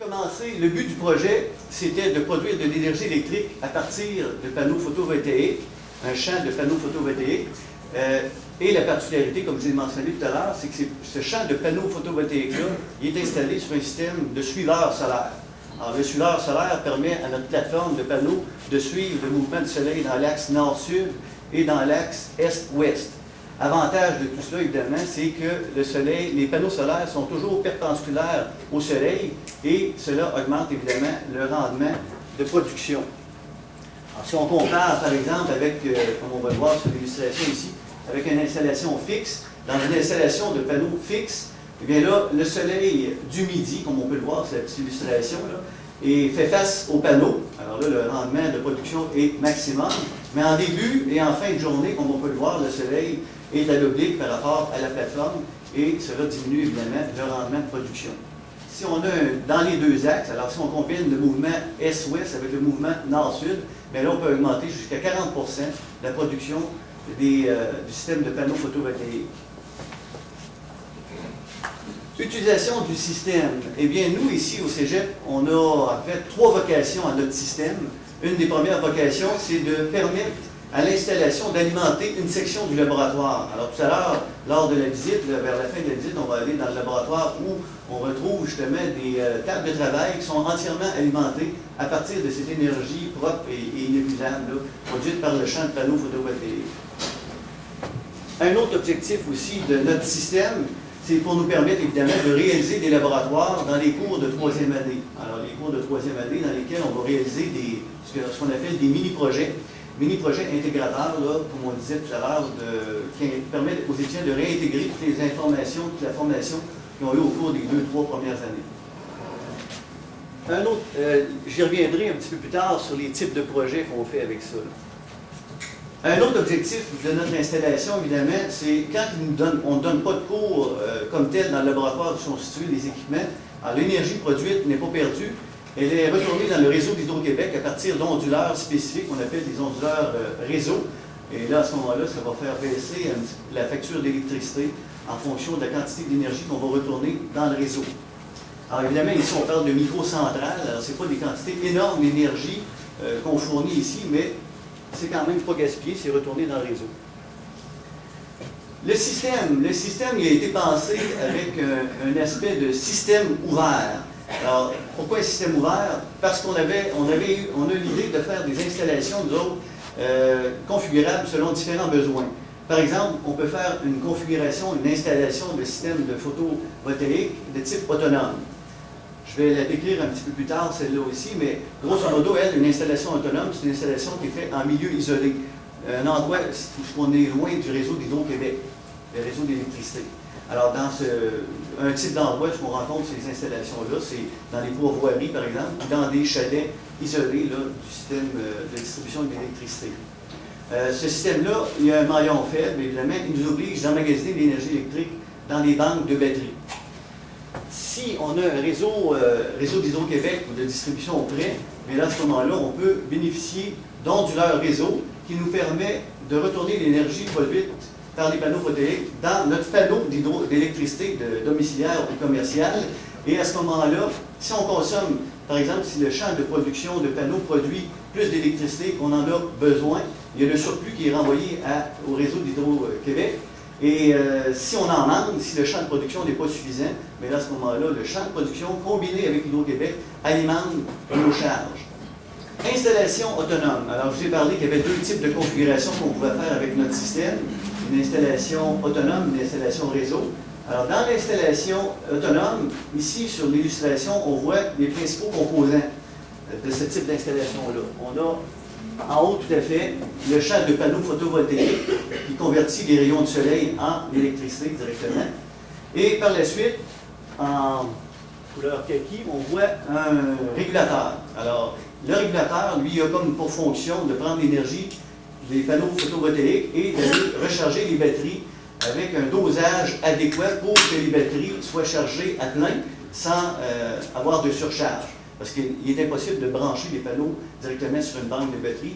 commencé, le but du projet, c'était de produire de l'énergie électrique à partir de panneaux photovoltaïques, un champ de panneaux photovoltaïques. Et la particularité, comme je l'ai mentionné tout à l'heure, c'est que ce champ de panneaux photovoltaïques-là, il est installé sur un système de suiveur solaire. Alors, le suiveur solaire permet à notre plateforme de panneaux de suivre le mouvement du soleil dans l'axe nord-sud et dans l'axe est-ouest. Avantage de tout cela, évidemment, c'est que le soleil, les panneaux solaires sont toujours perpendiculaires au soleil et cela augmente évidemment le rendement de production. Alors, si on compare, par exemple, avec, comme on va le voir sur l'illustration ici, avec une installation fixe, dans une installation de panneaux fixes, eh bien là, le soleil du midi, comme on peut le voir sur la petite illustration, là, et fait face au panneau. Alors là, le rendement de production est maximum. Mais en début et en fin de journée, comme on peut le voir, le soleil est à l'oblique par rapport à la plateforme et cela diminue évidemment le rendement de production. Si on a dans les deux axes, alors si on combine le mouvement est-ouest avec le mouvement nord-sud, bien là, on peut augmenter jusqu'à 40% la production du système de panneaux photovoltaïques. Utilisation du système. Eh bien, nous, ici, au Cégep, on a en fait 3 vocations à notre système. Une des premières vocations, c'est de permettre à l'installation d'alimenter une section du laboratoire. Alors, tout à l'heure, lors de la visite, vers la fin de la visite, on va aller dans le laboratoire où on retrouve justement des tables de travail qui sont entièrement alimentées à partir de cette énergie propre et inépuisable, produite par le champ de panneaux photovoltaïques. Un autre objectif aussi de notre système, c'est pour nous permettre évidemment de réaliser des laboratoires dans les cours de 3e année. Alors, les cours de 3e année dans lesquels on va réaliser ce qu'on appelle des mini-projets. Mini-projets intégrateurs, là, comme on disait tout à l'heure, qui permettent aux étudiants de réintégrer toutes les informations, toute la formation qu'ils ont eu au cours des 2-3 premières années. Un autre, j'y reviendrai un petit peu plus tard sur les types de projets qu'on fait avec ça. Un autre objectif de notre installation, évidemment, c'est quand on ne donne pas de cours comme tel dans le laboratoire où sont situés les équipements, l'énergie produite n'est pas perdue, elle est retournée dans le réseau d'Hydro-Québec à partir d'onduleurs spécifiques qu'on appelle des onduleurs réseau. Et là, à ce moment-là, ça va faire baisser la facture d'électricité en fonction de la quantité d'énergie qu'on va retourner dans le réseau. Alors évidemment, ici, on parle de microcentrales. Alors, ce n'est pas des quantités énormes d'énergie qu'on fournit ici, mais c'est quand même pas gaspillé, c'est retourné dans le réseau. Le système il a été pensé avec un aspect de système ouvert. Alors, pourquoi un système ouvert? Parce qu'on a l'idée de faire des installations, nous autres, configurables selon différents besoins. Par exemple, on peut faire une configuration, une installation de système de photovoltaïque de type autonome. Je vais la décrire un petit peu plus tard, celle-là aussi, mais grosso modo, une installation autonome, c'est une installation qui est faite en milieu isolé. Un endroit où on est loin du réseau d'Hydro-Québec, le réseau d'électricité. Alors, dans un type d'endroit où on rencontre ces installations-là, c'est dans les pourvoiries, par exemple, ou dans des chalets isolés là, du système de distribution de l'électricité. Ce système-là, il y a un maillon faible, évidemment, il nous oblige d'emmagasiner l'énergie électrique dans des banques de batteries. Si on a un réseau d'Hydro-Québec ou de distribution auprès, mais là, à ce moment-là, on peut bénéficier d'onduleurs réseau qui nous permet de retourner l'énergie produite par les panneaux photovoltaïques dans notre panneau d'électricité domiciliaire ou commercial. Et à ce moment-là, si on consomme, par exemple, si le champ de production de panneaux produit plus d'électricité qu'on en a besoin, il y a le surplus qui est renvoyé au réseau d'Hydro-Québec. Et si on en manque, si le champ de production n'est pas suffisant, mais là, à ce moment-là, le champ de production combiné avec Hydro-Québec alimente nos charges. Installation autonome. Alors, je vous ai parlé qu'il y avait 2 types de configurations qu'on pouvait faire avec notre système. Une installation autonome, une installation réseau. Alors, dans l'installation autonome, ici, sur l'illustration, on voit les principaux composants de ce type d'installation-là. On a en haut, tout à fait, le champ de panneaux photovoltaïques qui convertit les rayons du soleil en électricité directement. Et par la suite, en couleur kaki, on voit un régulateur. Alors, le régulateur, lui, a comme pour fonction de prendre l'énergie des panneaux photovoltaïques et d'aller recharger les batteries avec un dosage adéquat pour que les batteries soient chargées à plein sans avoir de surcharge. Parce qu'il est impossible de brancher les panneaux directement sur une banque de batterie.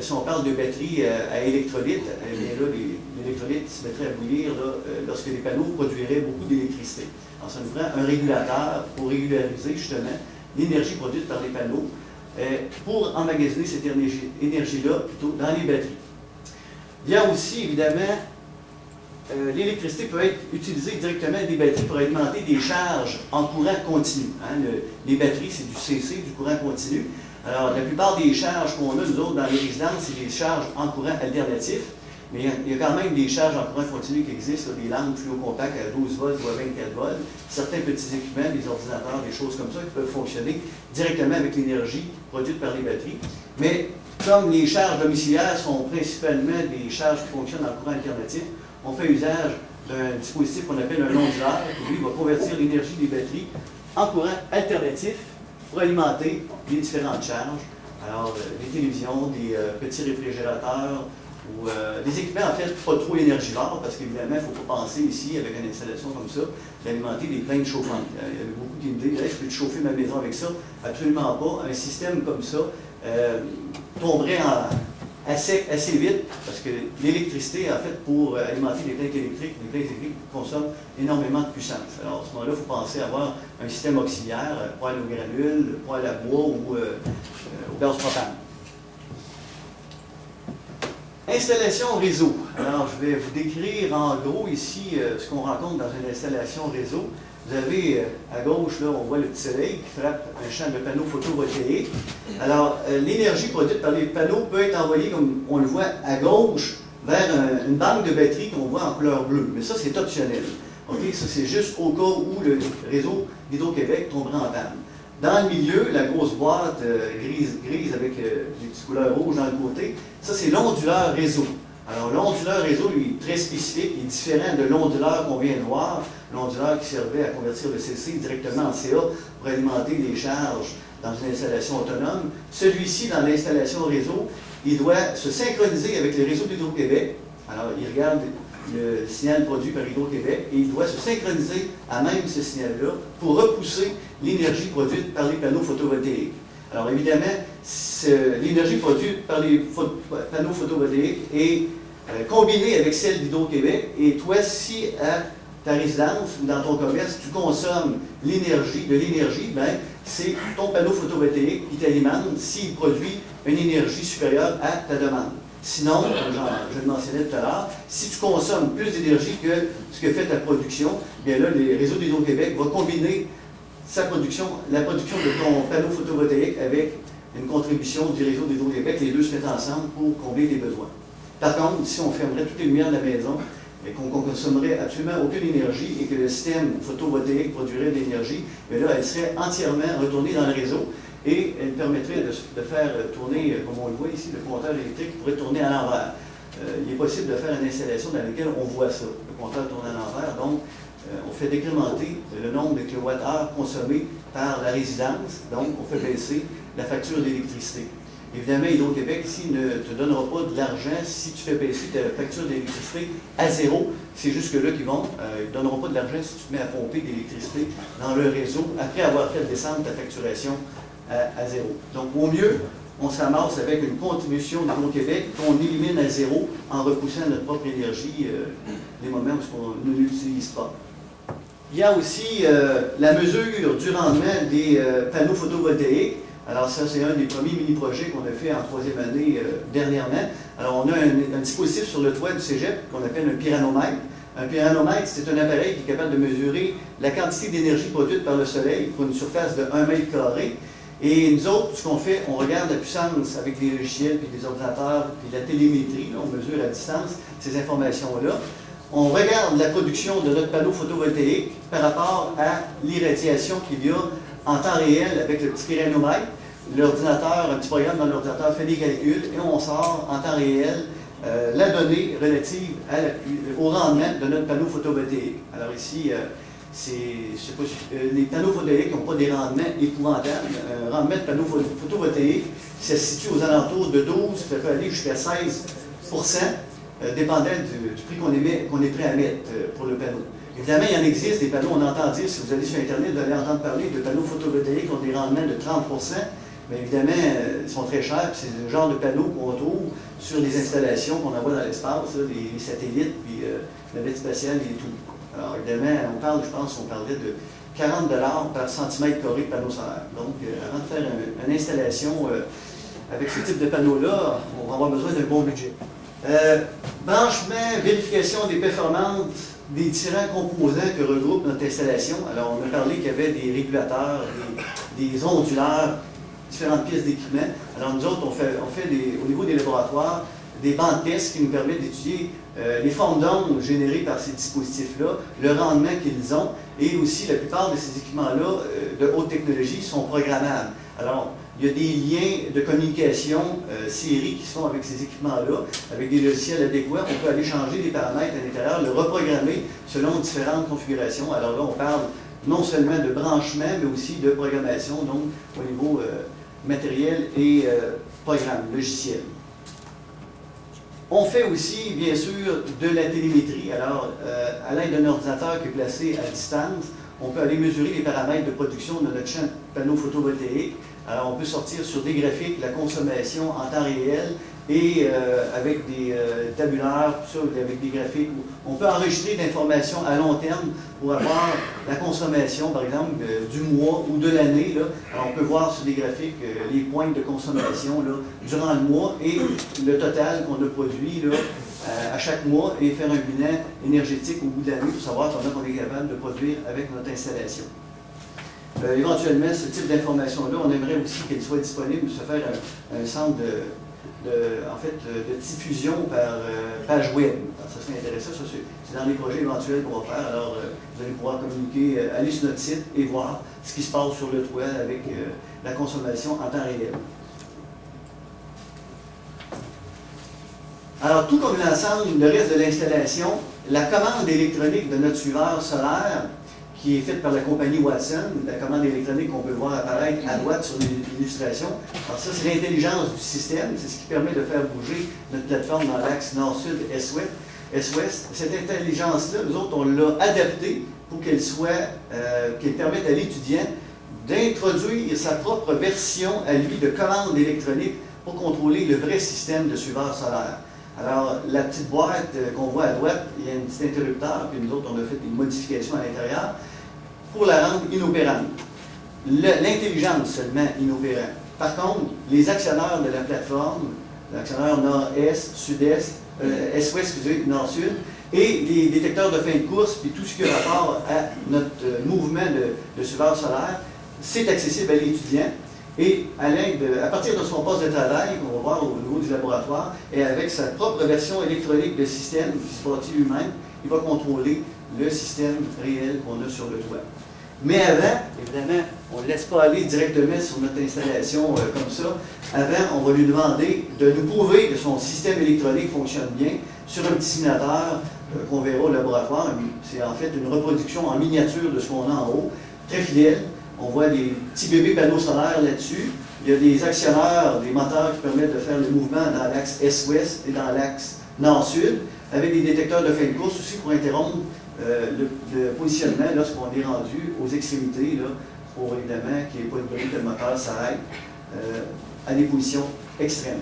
Si on parle de batterie à électrolyte, eh bien là, l'électrolyte se mettrait à bouillir là, lorsque les panneaux produiraient beaucoup d'électricité. Alors, ça nous prend un régulateur pour régulariser justement l'énergie produite par les panneaux pour emmagasiner cette énergie-là plutôt dans les batteries. Il y a aussi, évidemment, l'électricité peut être utilisée directement des batteries pour alimenter des charges en courant continu. Hein. Les batteries, c'est du CC, du courant continu. Alors, la plupart des charges qu'on a, nous autres, dans les résidences, c'est des charges en courant alternatif. Mais il y a quand même des charges en courant continu qui existent, des lampes fluocompactes à 12 volts ou à 24 volts, certains petits équipements, des ordinateurs, des choses comme ça, qui peuvent fonctionner directement avec l'énergie produite par les batteries. Mais comme les charges domiciliaires sont principalement des charges qui fonctionnent en courant alternatif, on fait usage d'un dispositif qu'on appelle un onduleur, qui lui va convertir l'énergie des batteries en courant alternatif pour alimenter les différentes charges. Alors, des télévisions, des petits réfrigérateurs, ou des équipements en fait pas trop énergivores, parce qu'évidemment, il ne faut pas penser ici, avec une installation comme ça, d'alimenter des plaintes chauffantes. Il y avait beaucoup d'idées, je peux chauffer ma maison avec ça? Absolument pas. Un système comme ça tomberait assez vite, parce que l'électricité, en fait, pour alimenter des plaintes électriques consomment énormément de puissance. Alors, à ce moment-là, il faut penser à avoir un système auxiliaire, poêle au granule, poêle à bois ou au gaz propane. Installation réseau. Alors, je vais vous décrire en gros ici ce qu'on rencontre dans une installation réseau. Vous avez à gauche, là, on voit le petit soleil qui frappe un champ de panneaux photovoltaïques. Alors, l'énergie produite par les panneaux peut être envoyée, comme on le voit à gauche, vers une banque de batterie qu'on voit en couleur bleue. Mais ça, c'est optionnel. Okay? Ça, c'est juste au cas où le réseau d'Hydro-Québec tomberait en panne. Dans le milieu, la grosse boîte grise avec des petites couleurs rouges dans le côté, ça c'est l'onduleur réseau. Alors l'onduleur réseau, lui, est très spécifique, il est différent de l'onduleur qu'on vient de voir, l'onduleur qui servait à convertir le CC directement en CA pour alimenter les charges dans une installation autonome. Celui-ci, dans l'installation réseau, il doit se synchroniser avec le réseau d'Hydro-Québec. Alors il regarde le signal produit par Hydro-Québec et il doit se synchroniser à même ce signal-là pour repousser l'énergie produite par les panneaux photovoltaïques. Alors évidemment, l'énergie produite par les panneaux photovoltaïques est combinée avec celle d'Hydro-Québec et toi, si à ta résidence ou dans ton commerce, tu consommes de l'énergie, ben, c'est ton panneau photovoltaïque qui t'alimente s'il produit une énergie supérieure à ta demande. Sinon, je le mentionnais tout à l'heure, si tu consommes plus d'énergie que ce que fait ta production, bien là, le réseau d'Hydro-Québec va combiner la production de ton panneau photovoltaïque avec une contribution du réseau d'Hydro-Québec. Les deux se mettent ensemble pour combler tes besoins. Par contre, si on fermerait toutes les lumières de la maison et qu'on ne consommerait absolument aucune énergie et que le système photovoltaïque produirait de l'énergie, bien là, elle serait entièrement retournée dans le réseau. Et elle permettrait de faire tourner, comme on le voit ici, le compteur électrique pourrait tourner à l'envers. Il est possible de faire une installation dans laquelle on voit ça. Le compteur tourne à l'envers, donc on fait décrémenter le nombre de kilowattheures consommés par la résidence, donc on fait baisser la facture d'électricité. Évidemment, Hydro-Québec ici ne te donnera pas de l'argent si tu fais baisser ta facture d'électricité à zéro. C'est jusque-là qu'ils vont. Ils ne donneront pas de l'argent si tu te mets à pomper de l'électricité dans le réseau après avoir fait descendre ta facturation à zéro. Donc, au mieux, on se ramasse avec une contribution d'Hydro-Québec qu'on élimine à zéro en repoussant notre propre énergie les moments où on ne l'utilise pas. Il y a aussi la mesure du rendement des panneaux photovoltaïques. Alors ça, c'est un des premiers mini-projets qu'on a fait en troisième année dernièrement. Alors on a un dispositif sur le toit du cégep qu'on appelle un pyranomètre. Un pyranomètre, c'est un appareil qui est capable de mesurer la quantité d'énergie produite par le soleil pour une surface de 1 mètre carré. Et nous autres, ce qu'on fait, on regarde la puissance avec des logiciels, puis des ordinateurs, puis la télémétrie, là, on mesure à distance ces informations-là. On regarde la production de notre panneau photovoltaïque par rapport à l'irradiation qu'il y a en temps réel avec le petit pyranomètre. L'ordinateur, un petit programme dans l'ordinateur fait des calculs et on sort en temps réel la donnée relative au rendement de notre panneau photovoltaïque. Alors ici, les panneaux photovoltaïques n'ont pas des rendements épouvantables. Un rendement de panneau photovoltaïque, ça se situe aux alentours de 12, ça peut aller jusqu'à 16%, dépendant du prix qu'on est prêt à mettre pour le panneau. Évidemment, il y en existe des panneaux, on entend dire, si vous allez sur Internet, vous allez entendre parler de panneaux photovoltaïques qui ont des rendements de 30%, mais évidemment, ils sont très chers, puis c'est le genre de panneaux qu'on trouve sur les installations qu'on envoie dans l'espace, les satellites, puis la navette spatiale et tout. Alors évidemment, on parlait de 40 $ par centimètre carré de panneau solaire. Donc, avant de faire une installation avec ce type de panneau-là, on va avoir besoin d'un bon budget. Branchement, vérification des performances des différents composants que regroupe notre installation. Alors, on a parlé qu'il y avait des régulateurs, des onduleurs, différentes pièces d'équipement. Alors, nous autres, on fait au niveau des laboratoires, des bancs de tests qui nous permettent d'étudier les formes d'ondes générées par ces dispositifs-là, le rendement qu'ils ont, et aussi la plupart de ces équipements-là de haute technologie sont programmables. Alors, il y a des liens de communication série qui se font avec ces équipements-là, avec des logiciels adéquats. On peut aller changer des paramètres à l'intérieur, le reprogrammer selon différentes configurations. Alors là, on parle non seulement de branchement, mais aussi de programmation, donc au niveau matériel et programme, logiciel. On fait aussi, bien sûr, de la télémétrie. Alors, à l'aide d'un ordinateur qui est placé à distance, on peut aller mesurer les paramètres de production de notre champ de panneaux photovoltaïques. Alors, on peut sortir sur des graphiques la consommation en temps réel et avec des tabulaires, tout ça, avec des graphiques. On peut enregistrer de l'information à long terme pour avoir la consommation, par exemple, du mois ou de l'année. Alors, on peut voir sur des graphiques les pointes de consommation là, durant le mois et le total qu'on a produit là, à chaque mois et faire un bilan énergétique au bout de l'année pour savoir comment on est capable de produire avec notre installation. Éventuellement, ce type d'information-là, on aimerait aussi qu'elle soit disponible, se faire un centre de diffusion par page web. Alors, ça serait intéressant, ça c'est dans les projets éventuels qu'on va faire. Alors, vous allez pouvoir communiquer, aller sur notre site et voir ce qui se passe sur le toit avec la consommation en temps réel. Alors, tout comme l'ensemble, le reste de l'installation, la commande électronique de notre suiveur solaire, qui est faite par la compagnie Watson, la commande électronique qu'on peut voir apparaître à droite sur l'illustration. Alors ça, c'est l'intelligence du système, c'est ce qui permet de faire bouger notre plateforme dans l'axe nord-sud, est-ouest. Cette intelligence-là, nous autres, on l'a adaptée pour qu'elle permette à l'étudiant d'introduire sa propre version à lui de commande électronique pour contrôler le vrai système de suiveur solaire. Alors, la petite boîte qu'on voit à droite, il y a un petit interrupteur, puis nous autres, on a fait des modifications à l'intérieur pour la rendre inopérante. L'intelligence seulement inopérante. Par contre, les actionneurs de la plateforme, l'actionneur nord-est, sud-est, est-ouest, excusez, nord-sud, et les détecteurs de fin de course, puis tout ce qui a rapport à notre mouvement de suiveur solaire, c'est accessible à l'étudiant. Et à partir de son poste de travail, on va voir au niveau du laboratoire, et avec sa propre version électronique de système qui se bâtit lui-même, il va contrôler le système réel qu'on a sur le toit. Mais avant, évidemment, on ne laisse pas aller directement sur notre installation comme ça. Avant, on va lui demander de nous prouver que son système électronique fonctionne bien sur un petit simulateur qu'on verra au laboratoire. C'est en fait une reproduction en miniature de ce qu'on a en haut, très fidèle. On voit des petits bébés panneaux solaires là-dessus. Il y a des actionneurs, des moteurs qui permettent de faire le mouvement dans l'axe est-ouest et dans l'axe nord-sud, avec des détecteurs de fin de course aussi pour interrompre le positionnement lorsqu'on est rendu aux extrémités, là, pour évidemment qu'il n'y ait pas de bruit que le moteur s'arrête à des positions extrêmes.